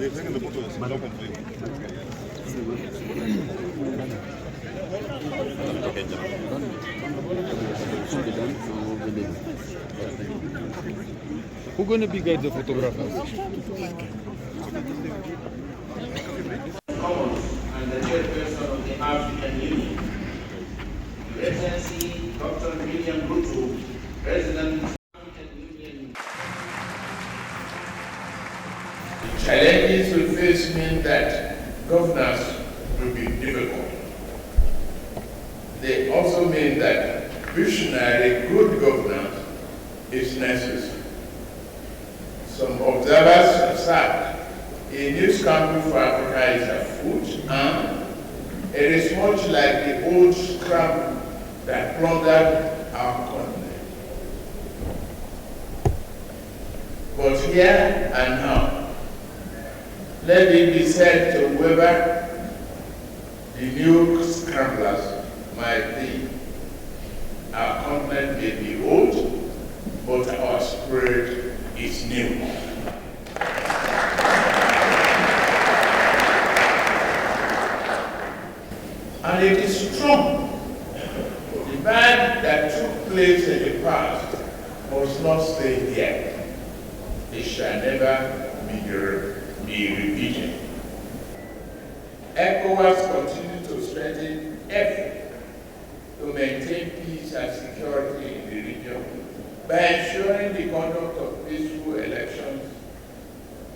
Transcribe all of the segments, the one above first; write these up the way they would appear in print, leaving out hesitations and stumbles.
Who's going to be the photographers? And the chairperson of the African Union, Your Excellency Dr. William Ruto, President of the African Union. Challenges we face mean that governance will be difficult. They also mean that visionary good governance is necessary. Some observers assert a new scramble for Africa is afoot, and it is much like the old scramble that plundered our continent. But here and now, let it be said to whoever the new scramblers might be, our continent may be old, but our spirit is new. And it is strong. The bad that took place in the past must not stay here. It shall never be repeated. ECOWAS continue to strengthen effort to maintain peace and security in the region by ensuring the conduct of peaceful elections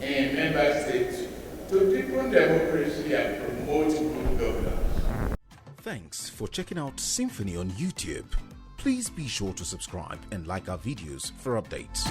in member states to deepen democracy and promote good governance. Thanks for checking out SYMFONI on YouTube. Please be sure to subscribe and like our videos for updates.